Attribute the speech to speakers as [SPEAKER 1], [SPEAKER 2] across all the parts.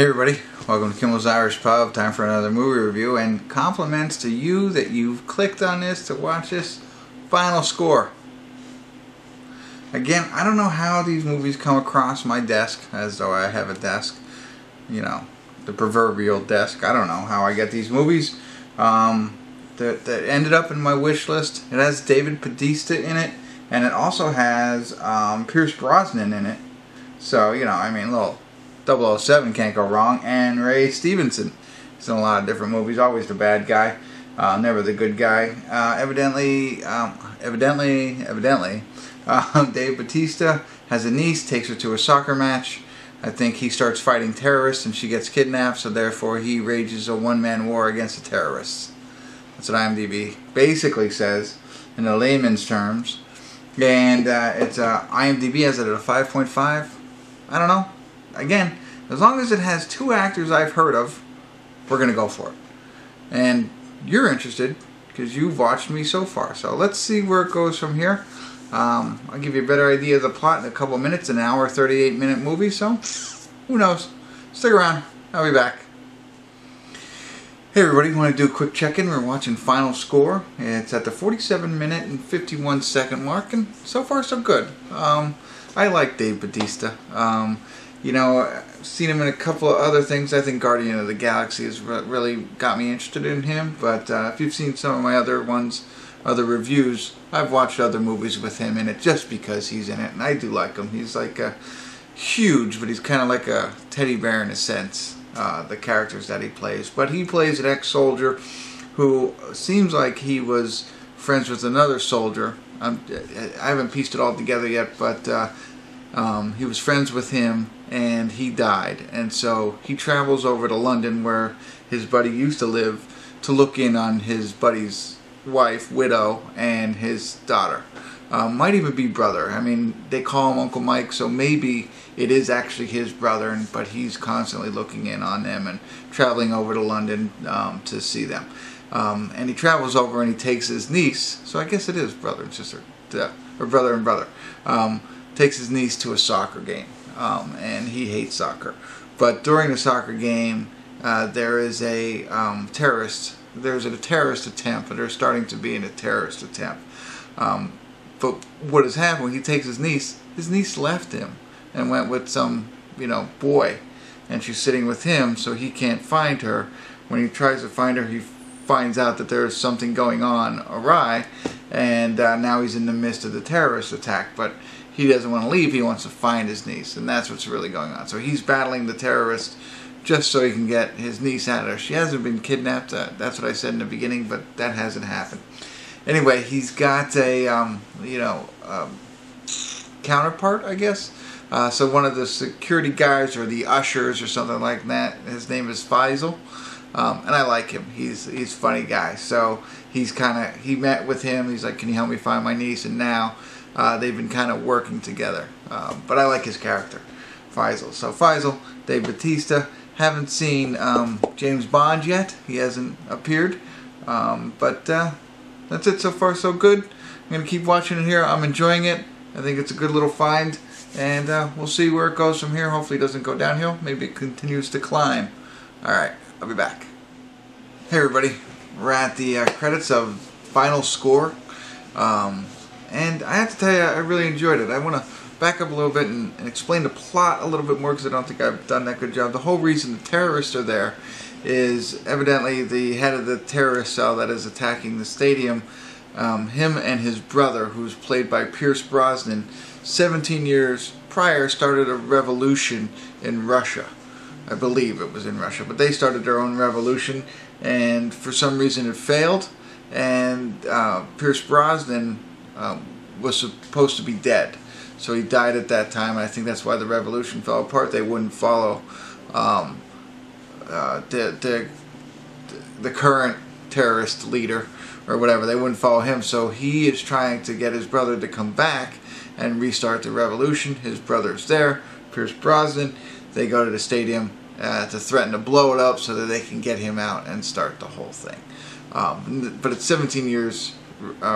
[SPEAKER 1] Hey everybody, welcome to Kimmel's Irish Pub. Time for another movie review, and compliments to you that you've clicked on this to watch this final score. Again, I don't know how these movies come across my desk, as though I have a desk, you know, the proverbial desk. I don't know how I get these movies that ended up in my wish list. It has David Bautista in it, and it also has Pierce Brosnan in it. So, you know, I mean, little 007 can't go wrong, and Ray Stevenson. He's in a lot of different movies, always the bad guy, never the good guy. Evidently, Dave Bautista has a niece, takes her to a soccer match. I think he starts fighting terrorists and she gets kidnapped, so therefore he rages a one-man war against the terrorists. That's what IMDb basically says in the layman's terms. And IMDb has it at a 5.5. I don't know. Again, as long as it has two actors I've heard of, we're going to go for it. And you're interested because you've watched me so far. So let's see where it goes from here. I'll give you a better idea of the plot in a couple of minutes. An hour, 38-minute movie, so who knows? Stick around. I'll be back. Hey everybody, want to do a quick check-in. We're watching Final Score. It's at the 47-minute and 51-second mark, and so far so good. I like Dave Bautista. You know, I've seen him in a couple of other things. I think Guardian of the Galaxy has really got me interested in him. But if you've seen some of my other reviews, I've watched other movies with him in it just because he's in it. And I do like him. He's like huge, but he's kind of like a teddy bear in a sense, the characters that he plays. But he plays an ex-soldier who seems like he was friends with another soldier. I haven't pieced it all together yet, but he was friends with him and he died, and so he travels over to London where his buddy used to live to look in on his buddy's wife, widow, and his daughter. Might even be brother. I mean, they call him Uncle Mike, so maybe it is actually his brother, but he's constantly looking in on them and traveling over to London to see them. And he travels over and he takes his niece, so I guess it is brother and sister, or brother and brother, takes his niece to a soccer game. And he hates soccer. But during the soccer game, there is a terrorist. There's a terrorist attempt, or there's starting to be a terrorist attempt. But what has happened when he takes his niece left him and went with some, boy, and she's sitting with him, so he can't find her. When he tries to find her, he finds out that there's something going on awry, and now he's in the midst of the terrorist attack. But he doesn't want to leave. He wants to find his niece, and that's what's really going on. So he's battling the terrorist just so he can get his niece out of there. She hasn't been kidnapped. That's what I said in the beginning, but that hasn't happened. Anyway, he's got a counterpart, I guess. So one of the security guys or the ushers or something like that. His name is Faisal, and I like him. He's a funny guy. So he met with him. He's like, "Can you help me find my niece?" And now they've been kind of working together. But I like his character, Faisal. So Faisal, Dave Bautista. Haven't seen James Bond yet. He hasn't appeared. But that's it so far, so good. I'm going to keep watching it here. I'm enjoying it. I think it's a good little find. And we'll see where it goes from here. Hopefully it doesn't go downhill. Maybe it continues to climb. Alright, I'll be back. Hey everybody. We're at the credits of Final Score. And I have to tell you, I really enjoyed it. I want to back up a little bit and explain the plot a little bit more because I don't think I've done that good job. The whole reason the terrorists are there is evidently the head of the terrorist cell that is attacking the stadium. Him and his brother, who's played by Pierce Brosnan, 17 years prior started a revolution in Russia. I believe it was in Russia, but they started their own revolution, and for some reason it failed, and Pierce Brosnan was supposed to be dead. So he died at that time, and I think that's why the revolution fell apart. They wouldn't follow the current terrorist leader or whatever. They wouldn't follow him. So he is trying to get his brother to come back and restart the revolution. His brother's there, Pierce Brosnan. They go to the stadium to threaten to blow it up so that they can get him out and start the whole thing. But it's 17 years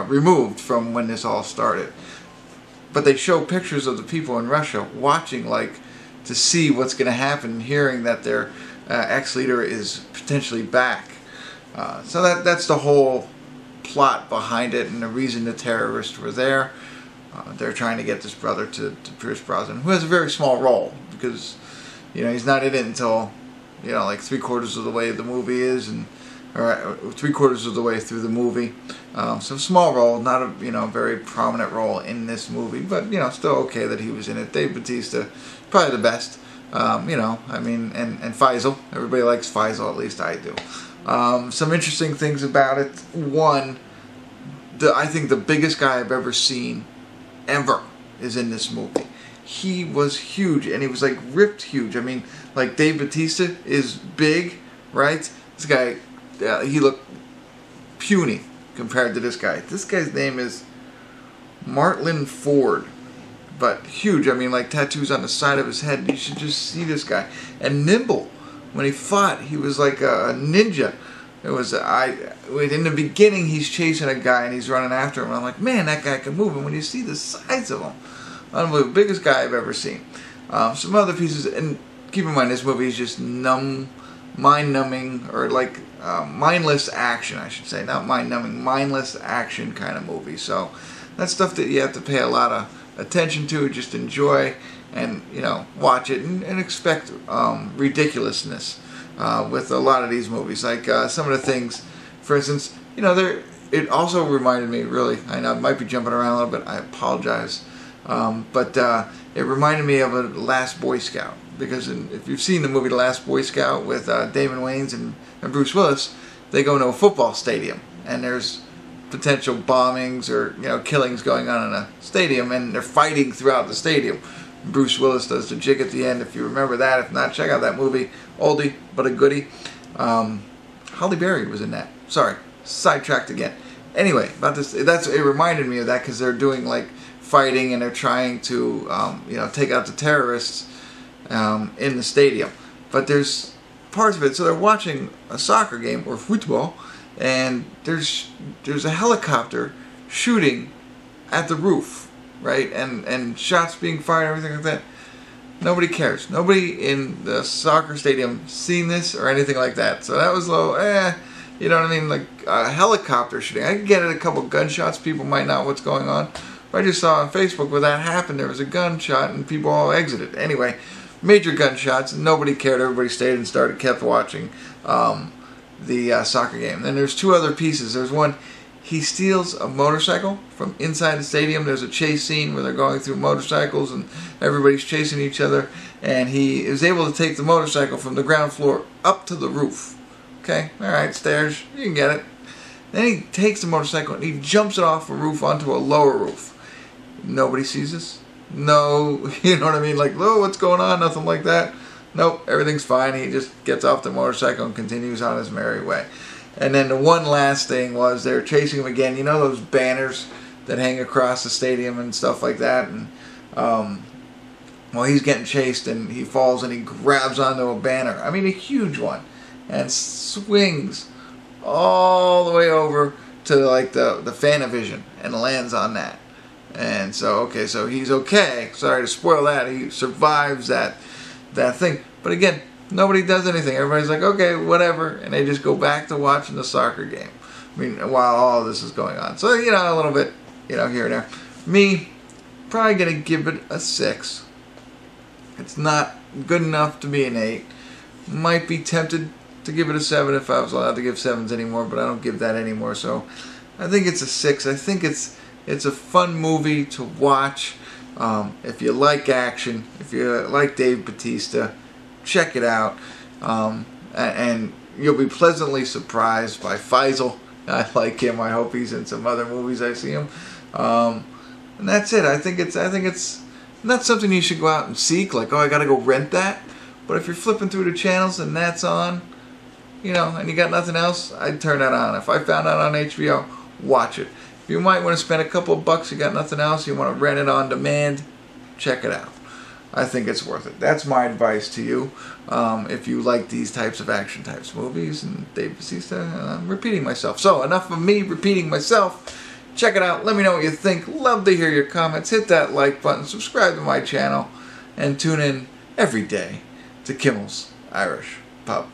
[SPEAKER 1] removed from when this all started. But they show pictures of the people in Russia watching like to see what's going to happen, hearing that their ex-leader is potentially back. So that's the whole plot behind it, and the reason the terrorists were there. They're trying to get this brother to Pierce Brosnan, who has a very small role, because he's not in it until like 3/4 of the way the movie is, or 3/4 of the way through the movie. So small role, not a very prominent role in this movie, but still okay that he was in it. Dave Bautista, probably the best. I mean, and Faisal. Everybody likes Faisal, at least I do. Some interesting things about it. One, I think the biggest guy I've ever seen, ever, is in this movie. He was huge, and he was like ripped huge. I mean, like Dave Bautista is big, right? This guy, he looked puny compared to this guy. This guy's name is Martyn Ford, but huge. I mean, like tattoos on the side of his head. You should just see this guy. And nimble. When he fought, he was like a ninja. It was in the beginning, he's chasing a guy and he's running after him. And I'm like, man, that guy can move. And when you see the size of him, unbelievable, biggest guy I've ever seen. Some other pieces, and keep in mind, this movie is just mind-numbing, or like mindless action, I should say, not mind-numbing, mindless action kind of movie. So that's stuff that you have to pay a lot of attention to, just enjoy, and watch it and expect ridiculousness with a lot of these movies. Like some of the things, for instance, it also reminded me, really, I know I might be jumping around a little bit, I apologize, but it reminded me of a Last Boy Scout, because if you've seen the movie The Last Boy Scout with Damon Wayans and Bruce Willis, they go into a football stadium and there's potential bombings or killings going on in a stadium, and they're fighting throughout the stadium. Bruce Willis does the jig at the end, if you remember that. If not, check out that movie. Oldie but a goodie. Halle Berry was in that. Sorry, sidetracked again. Anyway, about this, it reminded me of that, because they're doing like fighting and they're trying to take out the terrorists in the stadium. But there's parts of it, so they're watching a soccer game or football, and there's a helicopter shooting at the roof, right, and shots being fired, everything like that. Nobody cares. Nobody in the soccer stadium seen this or anything like that. So that was low. You know what I mean? Like a helicopter shooting. I could get it a couple gunshots. People might not know what's going on. But I just saw on Facebook where that happened. There was a gunshot and people all exited. Anyway, major gunshots. Nobody cared. Everybody stayed and kept watching the soccer game. Then there's two other pieces. There's one. He steals a motorcycle from inside the stadium. There's a chase scene where they're going through motorcycles and everybody's chasing each other. And he is able to take the motorcycle from the ground floor up to the roof. Okay, alright, stairs, you can get it. Then he takes the motorcycle and he jumps it off a roof onto a lower roof. Nobody sees this. No, you know what I mean? Like, oh, what's going on? Nothing like that. Nope, everything's fine. He just gets off the motorcycle and continues on his merry way. And then the one last thing was they're chasing him again. You know those banners that hang across the stadium and stuff like that? And well, he's getting chased and he falls and he grabs onto a banner. I mean, a huge one. And swings all the way over to like the Fanavision and lands on that. And so, okay, so he's okay. Sorry to spoil that. He survives that thing. But again, nobody does anything. Everybody's like, okay, whatever. And they just go back to watching the soccer game. I mean, while all of this is going on. So, a little bit, here and there. Me, probably going to give it a 6. It's not good enough to be an 8. Might be tempted to give it a 7 if I was allowed to give 7s anymore, but I don't give that anymore. So, I think it's a 6. I think it's a fun movie to watch. If you like action, if you like Dave Bautista, check it out, and you'll be pleasantly surprised by Faisal. I like him. I hope he's in some other movies I see him. And that's it. I think it's not something you should go out and seek. Like, oh, I got to go rent that. But if you're flipping through the channels and that's on, and you got nothing else, I'd turn that on. If I found out on HBO, watch it. If you might want to spend a couple of bucks, you got nothing else, you want to rent it on demand, check it out. I think it's worth it. That's my advice to you. If you like these types of action types movies and Dave Bautista, I'm repeating myself. So enough of me repeating myself. Check it out. Let me know what you think. Love to hear your comments. Hit that like button. Subscribe to my channel. And tune in every day to Kimmel's Irish Pub.